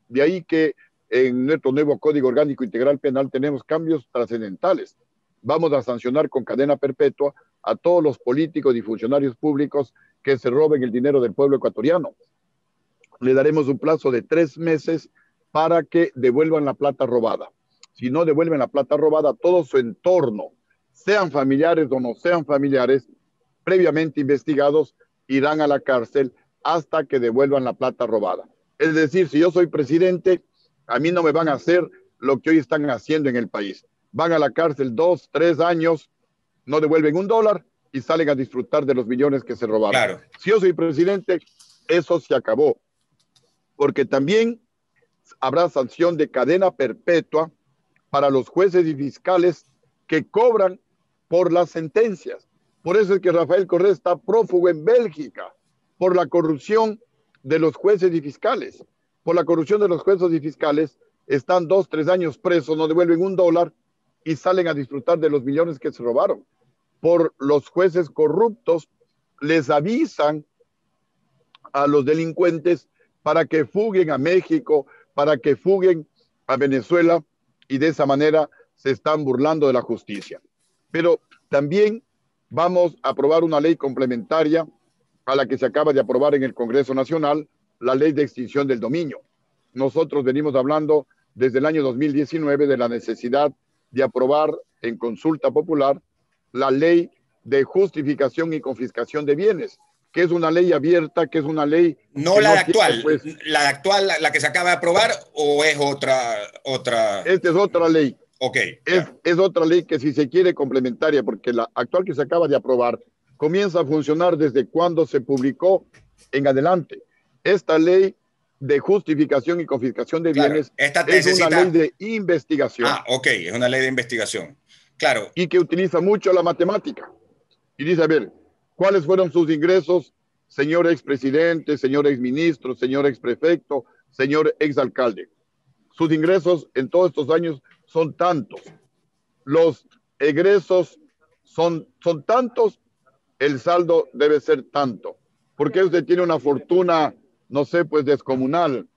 S3: De ahí que en nuestro nuevo Código Orgánico Integral Penal tenemos cambios trascendentales. Vamos a sancionar con cadena perpetua a todos los políticos y funcionarios públicos que se roben el dinero del pueblo ecuatoriano. Le daremos un plazo de 3 meses para que devuelvan la plata robada. si no devuelven la plata robada, todo su entorno, sean familiares o no sean familiares, previamente investigados, irán a la cárcel hasta que devuelvan la plata robada. Es decir, si yo soy presidente, a mí no me van a hacer lo que hoy están haciendo en el país. Van a la cárcel 2, 3 años, no devuelven $1 y salen a disfrutar de los millones que se robaron.
S2: Claro.
S3: Si yo soy presidente, eso se acabó. Porque también habrá sanción de cadena perpetua para los jueces y fiscales que cobran por las sentencias. Por eso es que Rafael Correa está prófugo en Bélgica, por la corrupción de los jueces y fiscales. Por la corrupción de los jueces y fiscales están 2, 3 años presos, no devuelven $1 y salen a disfrutar de los millones que se robaron. Por los jueces corruptos les avisan a los delincuentes para que fuguen a México, para que fuguen a Venezuela, y de esa manera se están burlando de la justicia. Pero también vamos a aprobar una ley complementaria a la que se acaba de aprobar en el Congreso Nacional, la ley de extinción del dominio. Nosotros venimos hablando desde el año 2019 de la necesidad de aprobar en consulta popular la ley de justificación y confiscación de bienes, que es una ley abierta, que es una ley...
S2: No la
S3: actual,
S2: pues... la actual, la que se acaba de aprobar, ¿o es otra?
S3: Esta es otra ley.
S2: Ok.
S3: Es otra ley que, si se quiere, complementaria, porque la actual que se acaba de aprobar comienza a funcionar desde cuando se publicó en adelante. Esta ley de justificación y confiscación de bienes es una ley de investigación.
S2: Ah, ok, es una ley de investigación. Claro.
S3: Y que utiliza mucho la matemática. Y dice, a ver, ¿cuáles fueron sus ingresos, señor expresidente, señor exministro, señor exprefecto, señor exalcalde? Sus ingresos en todos estos años son tantos. Los egresos son tantos, el saldo debe ser tanto. ¿Por qué usted tiene una fortuna, no sé, pues descomunal?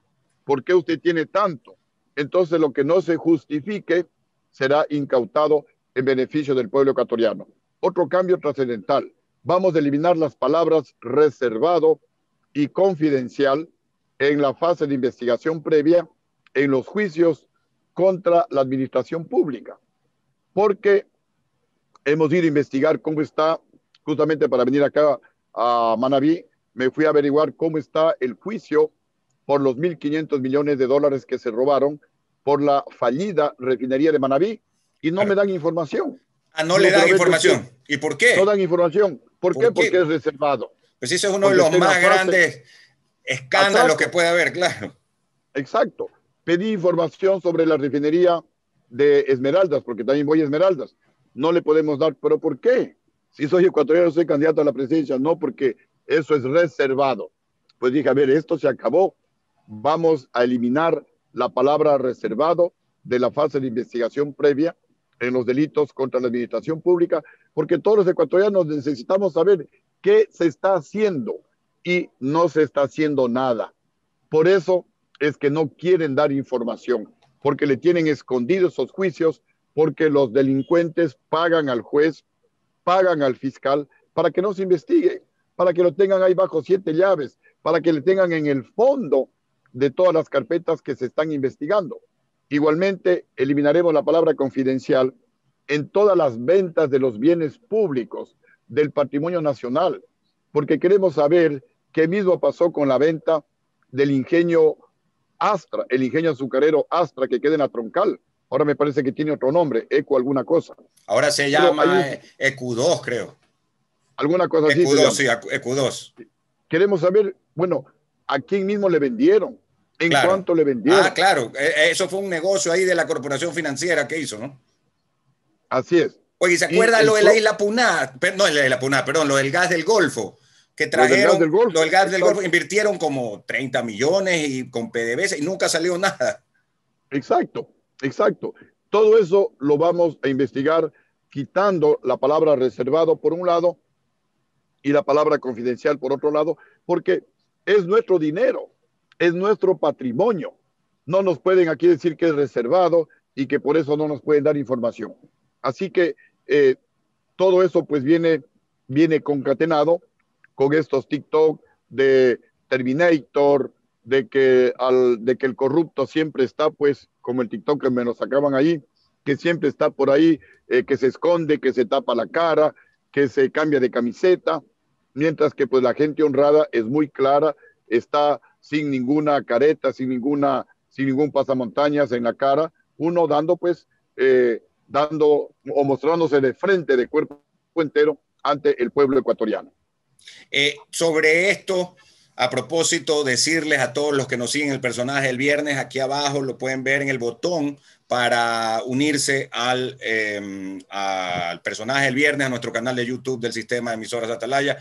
S3: ¿Por qué usted tiene tanto? Entonces lo que no se justifique será incautado en beneficio del pueblo ecuatoriano. Otro cambio trascendental. Vamos a eliminar las palabras reservado y confidencial en la fase de investigación previa en los juicios contra la administración pública. Porque hemos ido a investigar cómo está, justamente para venir acá a Manabí, me fui a averiguar cómo está el juicio por los $1.500 millones que se robaron por la fallida refinería de Manabí, y no me dan información.
S2: Ah, no le dan información. ¿Y por qué?
S3: No dan información. ¿Por qué? Porque es reservado.
S2: Pues ese es uno de los más grandes escándalos que puede haber, claro.
S3: Exacto. Pedí información sobre la refinería de Esmeraldas, porque también voy a Esmeraldas. No le podemos dar, ¿pero por qué? Si soy ecuatoriano, soy candidato a la presidencia. No, porque eso es reservado. Pues dije, a ver, esto se acabó. Vamos a eliminar la palabra reservado de la fase de investigación previa en los delitos contra la administración pública, porque todos los ecuatorianos necesitamos saber qué se está haciendo, y no se está haciendo nada. Por eso es que no quieren dar información, porque le tienen escondidos esos juicios, porque los delincuentes pagan al juez, pagan al fiscal para que no se investigue, para que lo tengan ahí bajo 7 llaves, para que le tengan en el fondo de todas las carpetas que se están investigando. Igualmente, eliminaremos la palabra confidencial en todas las ventas de los bienes públicos del patrimonio nacional, porque queremos saber qué mismo pasó con la venta del ingenio Astra, el ingenio azucarero Astra que queda en la Troncal. Ahora me parece que tiene otro nombre, Eco alguna cosa.
S2: Ahora se llama EQ2, creo.
S3: Alguna cosa así.
S2: EQ2, sí, EQ2.
S3: Queremos saber, bueno, ¿a quién mismo le vendieron? ¿En cuánto le vendieron?
S2: Ah, claro. Eso fue un negocio ahí de la corporación financiera que hizo, ¿no?
S3: Así es.
S2: Oye, ¿se acuerda lo de la isla Puná? No, la isla Puná, perdón, lo del gas del Golfo. Que trajeron, lo del gas del Golfo, invirtieron como 30 millones y con PDVSA y nunca salió nada.
S3: Exacto, exacto. Todo eso lo vamos a investigar quitando la palabra reservado por un lado y la palabra confidencial por otro lado, porque es nuestro dinero, es nuestro patrimonio. No nos pueden aquí decir que es reservado y que por eso no nos pueden dar información. Así que todo eso pues viene concatenado con estos TikTok de Terminator, de que el corrupto siempre está, pues, como el TikTok que me lo sacaban ahí, que siempre está por ahí, que se esconde, que se tapa la cara, que se cambia de camiseta, mientras que pues la gente honrada es muy clara, está sin ninguna careta, sin ningún pasamontañas en la cara, uno dando pues, dando o mostrándose de frente, de cuerpo entero ante el pueblo ecuatoriano.
S2: Sobre esto, a propósito, decirles a todos los que nos siguen el personaje del viernes, aquí abajo lo pueden ver en el botón para unirse al personaje del viernes, a nuestro canal de YouTube del sistema de emisoras Atalaya.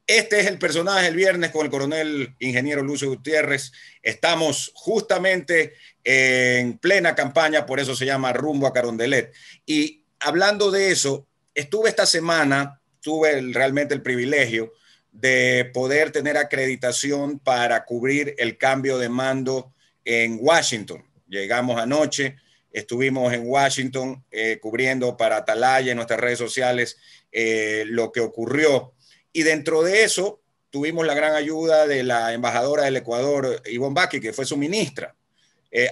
S2: Este es el personaje del viernes con el coronel ingeniero Lucio Gutiérrez. Estamos justamente en plena campaña, por eso se llama Rumbo a Carondelet. Y hablando de eso, estuve esta semana, tuve realmente el privilegio de poder tener acreditación para cubrir el cambio de mando en Washington. Llegamos anoche, estuvimos en Washington cubriendo para Atalaya en nuestras redes sociales lo que ocurrió. Y dentro de eso tuvimos la gran ayuda de la embajadora del Ecuador, Ivonne Baki, que fue su ministra.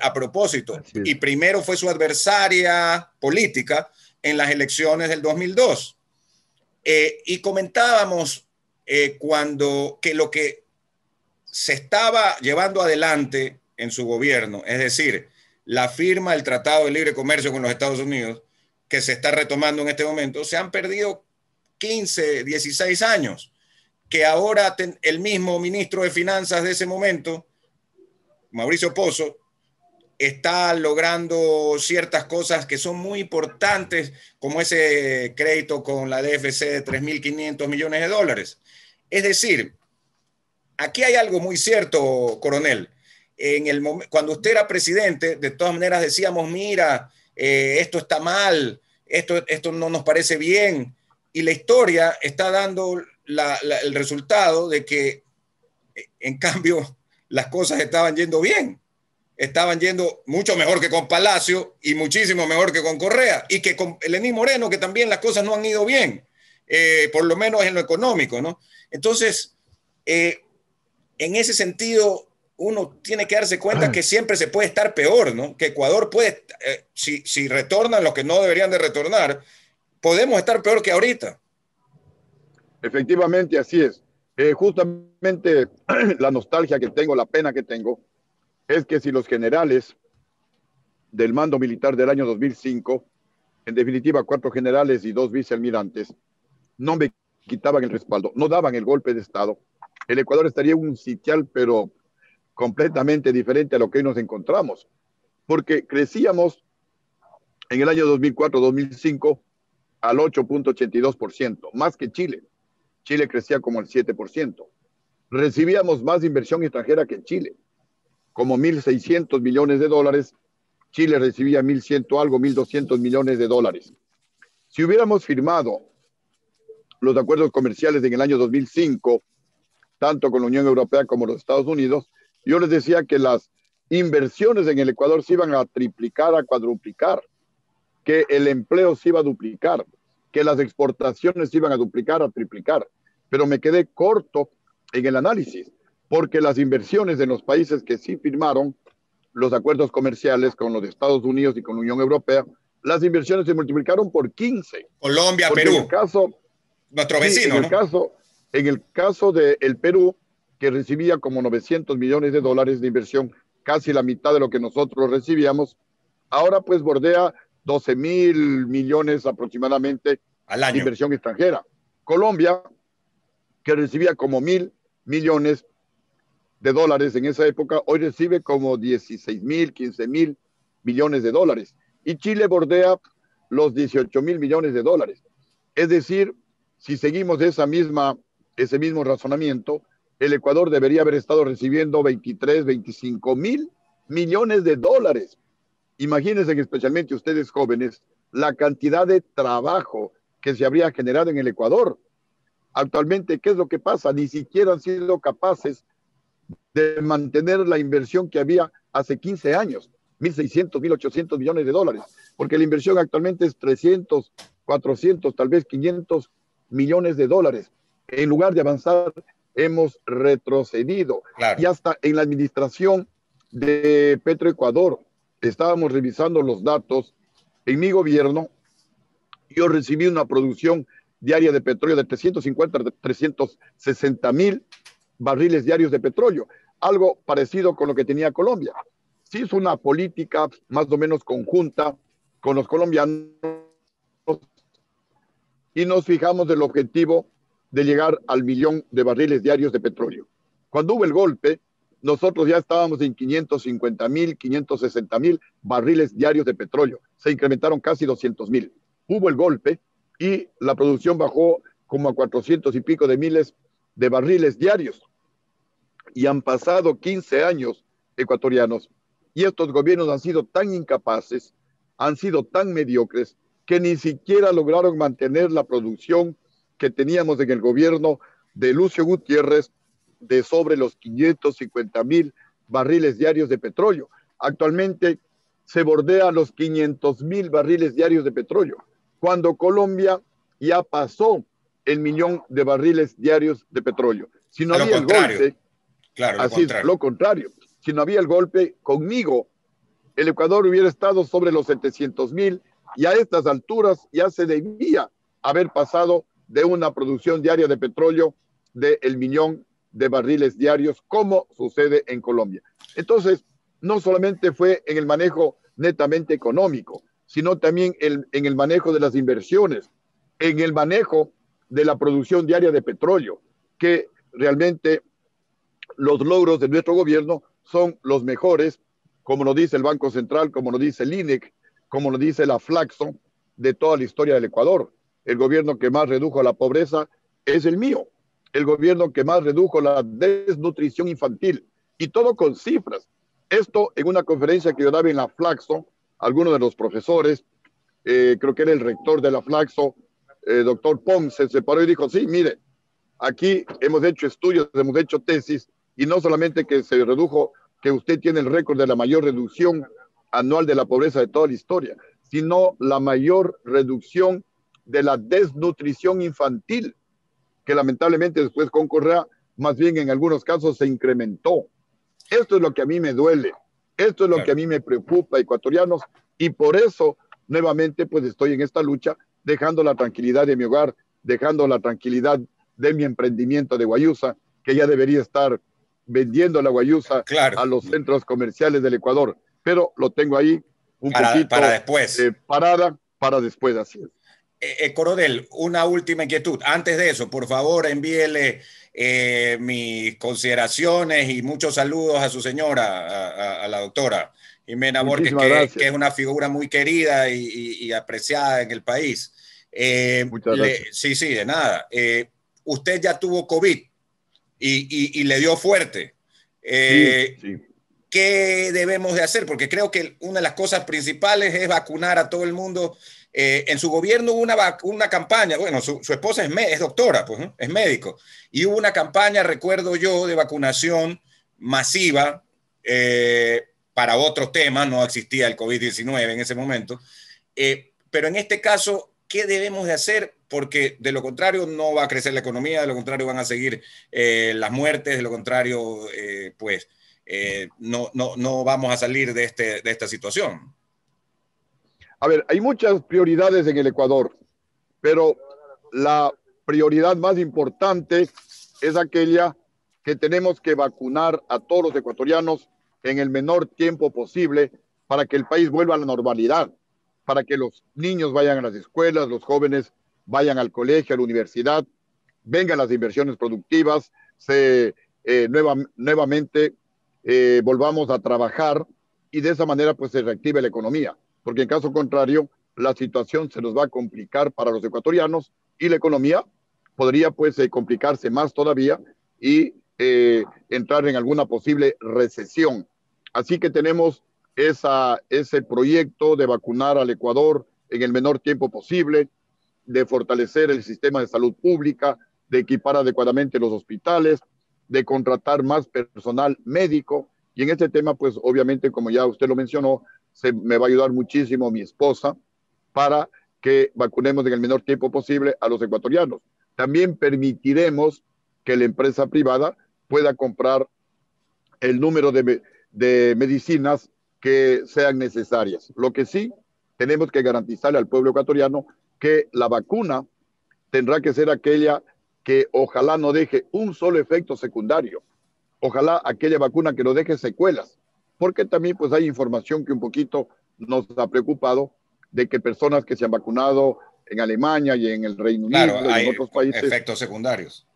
S2: A propósito, y primero fue su adversaria política en las elecciones del 2002. Y comentábamos que lo que se estaba llevando adelante en su gobierno, es decir, la firma del Tratado de Libre Comercio con los Estados Unidos, que se está retomando en este momento, se han perdido 15, 16 años, que ahora el mismo ministro de Finanzas de ese momento, Mauricio Pozo, está logrando ciertas cosas que son muy importantes, como ese crédito con la DFC de 3.500 millones de dólares. Es decir, aquí hay algo muy cierto, coronel. Cuando usted era presidente, de todas maneras decíamos, mira, esto está mal, esto no nos parece bien. Y la historia está dando el resultado de que, en cambio, las cosas estaban yendo bien. Estaban yendo mucho mejor que con Palacio y muchísimo mejor que con Correa. Y que con Lenín Moreno, que también las cosas no han ido bien, por lo menos en lo económico, ¿no? Entonces, en ese sentido, uno tiene que darse cuenta que siempre se puede estar peor, ¿no? Que Ecuador puede, si retornan los que no deberían de retornar, podemos estar peor que ahorita.
S3: Efectivamente, así es. Justamente la nostalgia que tengo, la pena que tengo, es que si los generales del mando militar del año 2005, en definitiva 4 generales y 2 vicealmirantes, no me quitaban el respaldo, no daban el golpe de Estado, el Ecuador estaría un sitial, pero completamente diferente a lo que hoy nos encontramos, porque crecíamos en el año 2004-2005 al 8.82%, más que Chile. Chile crecía como el 7%. Recibíamos más inversión extranjera que Chile, como 1.600 millones de dólares. Chile recibía 1.100 algo, 1.200 millones de dólares. Si hubiéramos firmado los acuerdos comerciales en el año 2005, tanto con la Unión Europea como los Estados Unidos, yo les decía que las inversiones en el Ecuador se iban a triplicar, a cuadruplicar, que el empleo se iba a duplicar, que las exportaciones se iban a duplicar, a triplicar. Pero me quedé corto en el análisis, porque las inversiones en los países que sí firmaron los acuerdos comerciales con los Estados Unidos y con la Unión Europea, las inversiones se multiplicaron por 15.
S2: Colombia,
S3: porque
S2: Perú.
S3: En el caso,
S2: nuestro vecino,
S3: sí, en el caso del Perú, que recibía como 900 millones de dólares de inversión, casi la mitad de lo que nosotros recibíamos, ahora pues bordea 12.000 millones aproximadamente
S2: al año
S3: de inversión extranjera. Colombia, que recibía como 1.000 millones de dólares en esa época, hoy recibe como 16.000, 15.000 millones de dólares. Y Chile bordea los 18.000 millones de dólares. Es decir, si seguimos ese mismo razonamiento, el Ecuador debería haber estado recibiendo 23, 25.000 millones de dólares. Imagínense, especialmente ustedes jóvenes, la cantidad de trabajo que se habría generado en el Ecuador. Actualmente, ¿qué es lo que pasa? Ni siquiera han sido capaces de mantener la inversión que había hace 15 años, 1.600, 1.800 millones de dólares, porque la inversión actualmente es 300, 400, tal vez 500 millones de dólares. En lugar de avanzar, hemos retrocedido.
S2: Claro.
S3: Y hasta en la administración de Petroecuador, estábamos revisando los datos en mi gobierno, yo recibí una producción diaria de petróleo de 350 a 360 mil barriles diarios de petróleo, algo parecido con lo que tenía Colombia. Se hizo una política más o menos conjunta con los colombianos y nos fijamos el objetivo de llegar al 1.000.000 de barriles diarios de petróleo. Cuando hubo el golpe, nosotros ya estábamos en 550.000, 560.000 barriles diarios de petróleo. Se incrementaron casi 200.000. Hubo el golpe y la producción bajó como a 400 y pico de miles de barriles diarios. Y han pasado 15 años ecuatorianos y estos gobiernos han sido tan incapaces, han sido tan mediocres, que ni siquiera lograron mantener la producción que teníamos en el gobierno de Lucio Gutiérrez de sobre los 550.000 barriles diarios de petróleo. Actualmente se bordea los 500.000 barriles diarios de petróleo, cuando Colombia ya pasó el 1.000.000 de barriles diarios de petróleo. Si no había el golpe, así es, lo contrario. Si no había el golpe, conmigo, el Ecuador hubiera estado sobre los 700.000 y a estas alturas ya se debía haber pasado de una producción diaria de petróleo del 1.000.000 de barriles diarios, como sucede en Colombia. Entonces, no solamente fue en el manejo netamente económico, sino también en el manejo de las inversiones, en el manejo de la producción diaria de petróleo, que realmente los logros de nuestro gobierno son los mejores, como lo dice el Banco Central, como lo dice el INEC, como lo dice la Flaxo, de toda la historia del Ecuador. El gobierno que más redujo la pobreza es el mío, el gobierno que más redujo la desnutrición infantil, y todo con cifras. Esto en una conferencia que yo daba en la Flaxo, algunos de los profesores, creo que era el rector de la Flaxo, doctor Ponce, se paró y dijo, sí, mire, aquí hemos hecho estudios, hemos hecho tesis, y no solamente que se redujo, que usted tiene el récord de la mayor reducción anual de la pobreza de toda la historia, sino la mayor reducción de la desnutrición infantil, que lamentablemente después con Correa, más bien en algunos casos se incrementó. Esto es lo que a mí me duele, esto es lo que a mí me preocupa, ecuatorianos, y por eso nuevamente pues estoy en esta lucha, dejando la tranquilidad de mi hogar, dejando la tranquilidad de mi emprendimiento de guayusa, que ya debería estar vendiendo la guayusa a los centros comerciales del Ecuador, pero lo tengo ahí un poquito
S2: para después.
S3: Parada para después, así
S2: es. Coronel, una última inquietud. Antes de eso, por favor, envíele mis consideraciones y muchos saludos a su señora, a la doctora Jimena Borges, que es una figura muy querida y apreciada en el país.
S3: Muchas gracias.
S2: Sí, de nada. Usted ya tuvo COVID y le dio fuerte.
S3: Sí.
S2: ¿Qué debemos de hacer? Porque creo que una de las cosas principales es vacunar a todo el mundo. En su gobierno hubo una campaña, bueno, su esposa es doctora, pues, ¿no? Es médico, y hubo una campaña, recuerdo yo, de vacunación masiva para otros temas, no existía el COVID-19 en ese momento, pero en este caso, ¿qué debemos de hacer? Porque de lo contrario no va a crecer la economía, de lo contrario van a seguir las muertes, de lo contrario, no vamos a salir de esta situación.
S3: A ver, hay muchas prioridades en el Ecuador, pero la prioridad más importante es aquella que tenemos que vacunar a todos los ecuatorianos en el menor tiempo posible para que el país vuelva a la normalidad, para que los niños vayan a las escuelas, los jóvenes vayan al colegio, a la universidad, vengan las inversiones productivas, nuevamente volvamos a trabajar y de esa manera pues se reactive la economía, porque en caso contrario la situación se nos va a complicar para los ecuatorianos y la economía podría pues complicarse más todavía y entrar en alguna posible recesión. Así que tenemos ese proyecto de vacunar al Ecuador en el menor tiempo posible, de fortalecer el sistema de salud pública, de equipar adecuadamente los hospitales, de contratar más personal médico. Y en este tema, pues obviamente, como ya usted lo mencionó, me va a ayudar muchísimo mi esposa para que vacunemos en el menor tiempo posible a los ecuatorianos. También permitiremos que la empresa privada pueda comprar el número de medicinas que sean necesarias. Lo que sí tenemos que garantizarle al pueblo ecuatoriano que la vacuna tendrá que ser aquella que ojalá no deje un solo efecto secundario. Ojalá aquella vacuna que no deje secuelas, porque también pues hay información que un poquito nos ha preocupado de que personas que se han vacunado en Alemania y en el Reino Unido y en otros países
S2: efectos secundarios.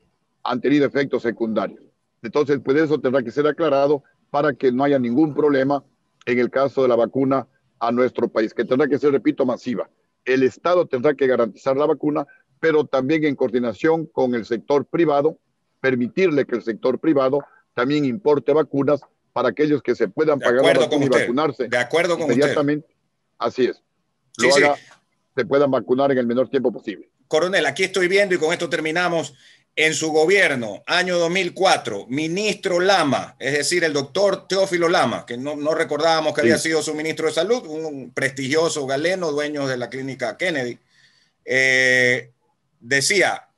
S3: Han tenido efectos secundarios. Entonces, pues eso tendrá que ser aclarado para que no haya ningún problema en el caso de la vacuna a nuestro país, que tendrá que ser, repito, masiva. El Estado tendrá que garantizar la vacuna, pero también en coordinación con el sector privado, permitirle que el sector privado también importe vacunas para aquellos que se puedan pagar la vacuna y vacunarse.
S2: De acuerdo con
S3: inmediatamente.
S2: Usted.
S3: Así es. Lo haga, se puedan vacunar en el menor tiempo posible.
S2: Coronel, aquí estoy viendo y con esto terminamos. En su gobierno, año 2004, ministro Lama, es decir, el doctor Teófilo Lama, que no recordábamos que había sido su ministro de Salud, un prestigioso galeno, dueño de la clínica Kennedy, decía,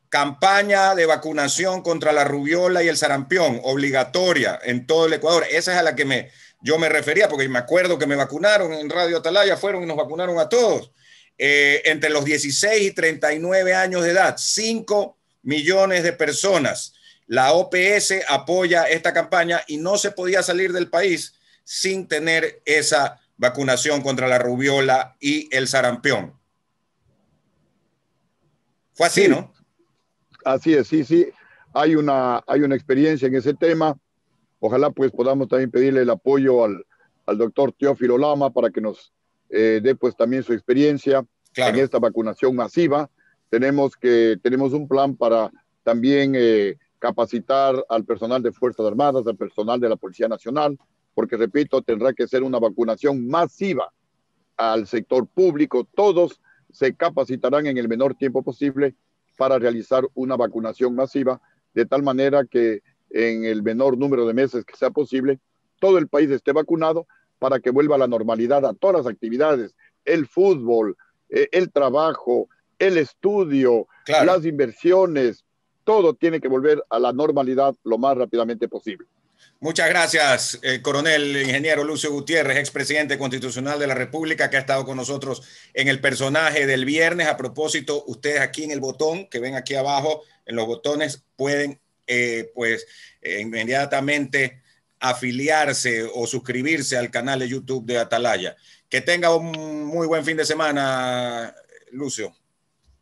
S2: campaña de vacunación contra la rubiola y el sarampión, obligatoria en todo el Ecuador. Esa es a la que yo me refería, porque me acuerdo que me vacunaron en Radio Atalaya, fueron y nos vacunaron a todos. Entre los 16 y 39 años de edad, 5 millones de personas. La OPS apoya esta campaña y no se podía salir del país sin tener esa vacunación contra la rubiola y el sarampión. Fue así, ¿no?
S3: Así es, sí. Hay una experiencia en ese tema. Ojalá pues podamos también pedirle el apoyo al doctor Teófilo Lama para que nos dé pues también su experiencia en esta vacunación masiva. Tenemos un plan para también capacitar al personal de Fuerzas Armadas, al personal de la Policía Nacional, porque, repito, tendrá que ser una vacunación masiva al sector público. Todos se capacitarán en el menor tiempo posible para realizar una vacunación masiva, de tal manera que en el menor número de meses que sea posible, todo el país esté vacunado para que vuelva a la normalidad a todas las actividades, el fútbol, el trabajo, el estudio, las inversiones, todo tiene que volver a la normalidad lo más rápidamente posible.
S2: Muchas gracias, coronel ingeniero Lucio Gutiérrez, expresidente constitucional de la República, que ha estado con nosotros en el personaje del viernes. A propósito, ustedes aquí en el botón que ven aquí abajo, en los botones, pueden inmediatamente afiliarse o suscribirse al canal de YouTube de Atalaya. Que tenga un muy buen fin de semana, Lucio.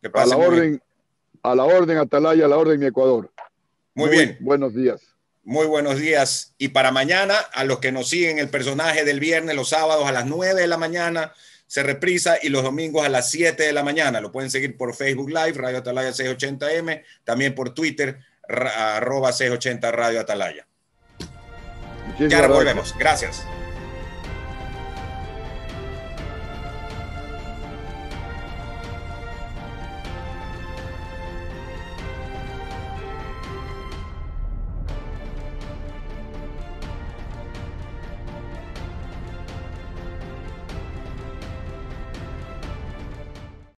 S2: Que pase
S3: a la orden, Atalaya, a la orden, mi Ecuador.
S2: Muy bien.
S3: Buenos días.
S2: Muy buenos días. Y para mañana, a los que nos siguen el personaje del viernes, los sábados a las 9 de la mañana se reprisa y los domingos a las 7 de la mañana. Lo pueden seguir por Facebook Live, Radio Atalaya 680M, también por Twitter, @680 Radio Atalaya. Ya volvemos. Gracias.